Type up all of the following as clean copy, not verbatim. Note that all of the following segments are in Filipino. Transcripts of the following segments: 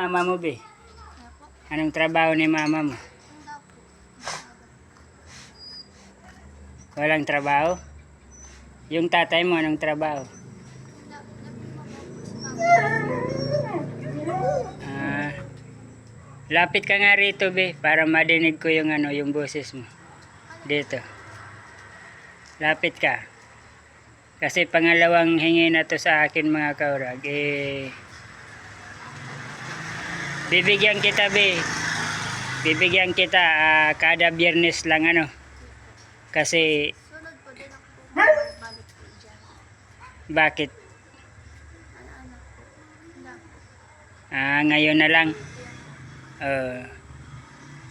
mama mo, be? Anong trabaho ni mama mo? Walang trabaho? Yung tatay mo, anong trabaho? Ah, lapit ka nga rito, be, para madinig ko yung yung boses mo. Dito. Lapit ka. Kasi pangalawang hingi na to sa akin, mga kaurag. Bibigyan kita, be. Bibigyan kita kada Biyernes lang Kasi Sunod po din ako po balik po dyan. bakit? Anak po. Wala po. Ngayon na lang.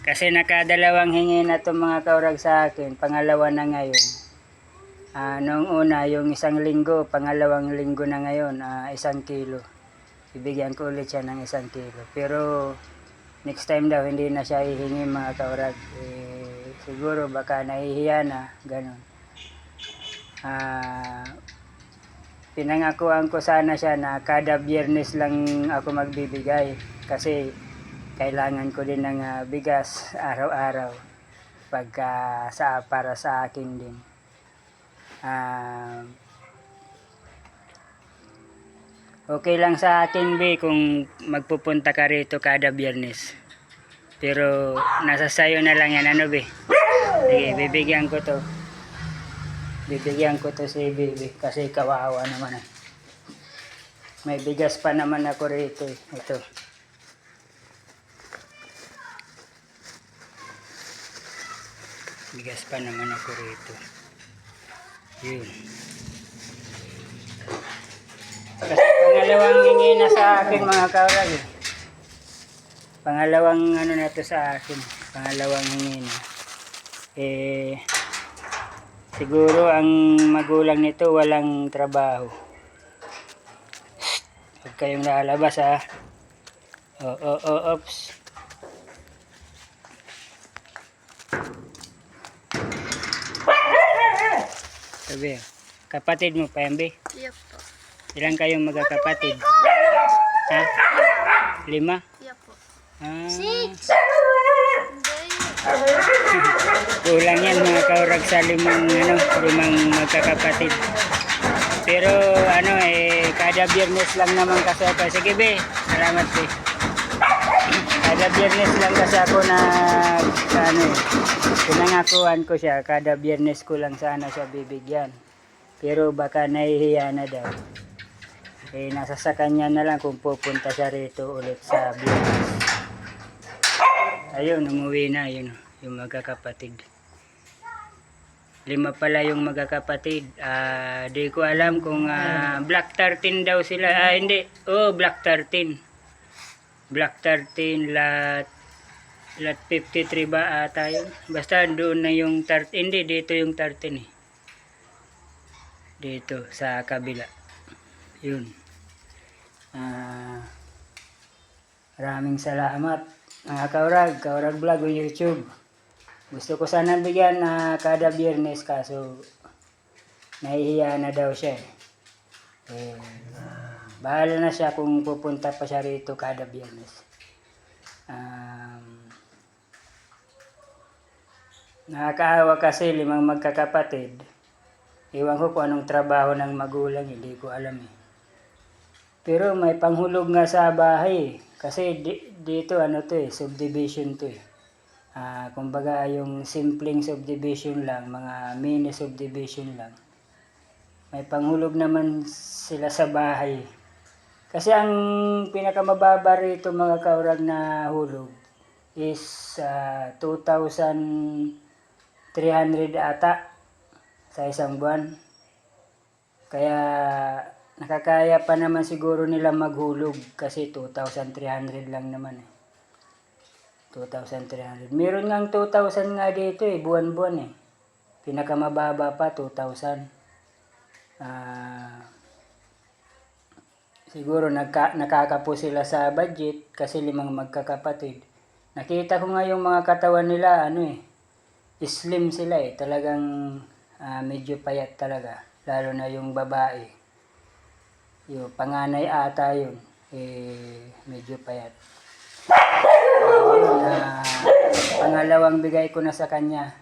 Kasi nakadalawang hingi na to, mga kaurag, sa akin. Pangalawa na ngayon. Noong una, yung 1 linggo, pangalawang linggo na ngayon, 1 kilo. Ibigyan ko ulit siya ng 1 kilo. Pero next time daw, hindi na siya hihingi, mga kaurag. Siguro baka nahihiya na, ganun. Pinangakuan ko sana siya na kada Biyernes lang ako magbibigay. Kasi kailangan ko din ng bigas araw-araw para sa akin din. Okay lang sa akin, be, kung magpupunta ka rito kada Biyernes. Pero nasa sayo na lang yan, be. Sige, bibigyan ko to. Bibigyan ko to si Bibi kasi kawawa naman. May bigas pa naman ako rito. Ito. Bigas pa naman ako rito. Yun. Kasi pangalawang hingi na sa akin, mga kaurag. Pangalawang na to sa akin. Pangalawang hingi na. Siguro ang magulang nito walang trabaho. Huwag kayong lalabas, ha. Oops. Sabi, kapatid mo pa yan, be? Iya po. Ilan kayong magkakapatid? Ha? 5? Iya po. 6. Hindi. Kulang yan, mga kaurag, sa 5 magkakapatid. Pero kada Biyernes lang naman kasi ako. Sige, be, salamat, be. Kada Biyernes lang kasi ako na pinangakuan ko siya. Kada Biyernes ko lang sana siya bibigyan. Pero baka nahihiya na daw. Nasa sa kanya na lang kung pupunta siya rito ulit sa Biyernes. Ayun, umuwi na, yun, yung magkakapatid. 5 pala yung magkakapatid. Di ko alam kung Black 13 daw sila. Hindi. Black 13. Black 13, lot 53 ba ata yun? Basta doon na yung 13. Hindi, dito yung 13 eh. Dito, sa kabila. Yun. Maraming salamat. Mga Kaurag Vlog o YouTube. Gusto ko sana bigyan kada Biyernes, kaso nahihiya na daw siya. Bahala na siya kung pupunta pa siya rito kada Biyernes. Nakakaawa kasi 5 magkakapatid. Iwan ko kung anong trabaho ng magulang, hindi ko alam eh. Pero may panghulog nga sa bahay. Kasi dito subdivision to eh. Kumbaga yung simpleng subdivision lang, mga mini subdivision lang. May panghulog naman sila sa bahay. Kasi ang pinakamababa rito, mga kaurag, na hulog is 2,300 ata sa isang buwan. Kaya nakakaya pa naman siguro nila maghulog kasi 2,300 lang naman eh. 2,300. Meron ngang 2,000 nga dito eh, buwan-buwan eh. Pinakamababa pa 2,000. Siguro nakakapo sila sa budget kasi 5 magkakapatid. Nakita ko nga yung mga katawan nila, slim sila eh. Talagang medyo payat talaga. Lalo na yung babae. Yung panganay ata yun, medyo payat. yun, pangalawang bigay ko na sa kanya.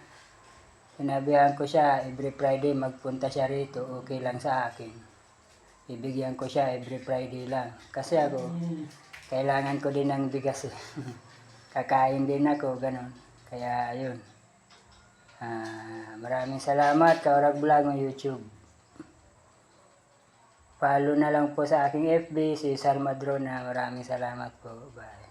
Sinabihan ko siya, every Friday magpunta siya rito, okay lang sa akin. Ibigyan ko siya every Friday lang. Kasi ako, kailangan ko din ng bigas eh. Kakain din ako, ganun. Kaya yun. Maraming salamat, Kaurag Vlog ng YouTube. Follow na lang po sa aking FB, si Sar Madrona. Maraming salamat po. Bye.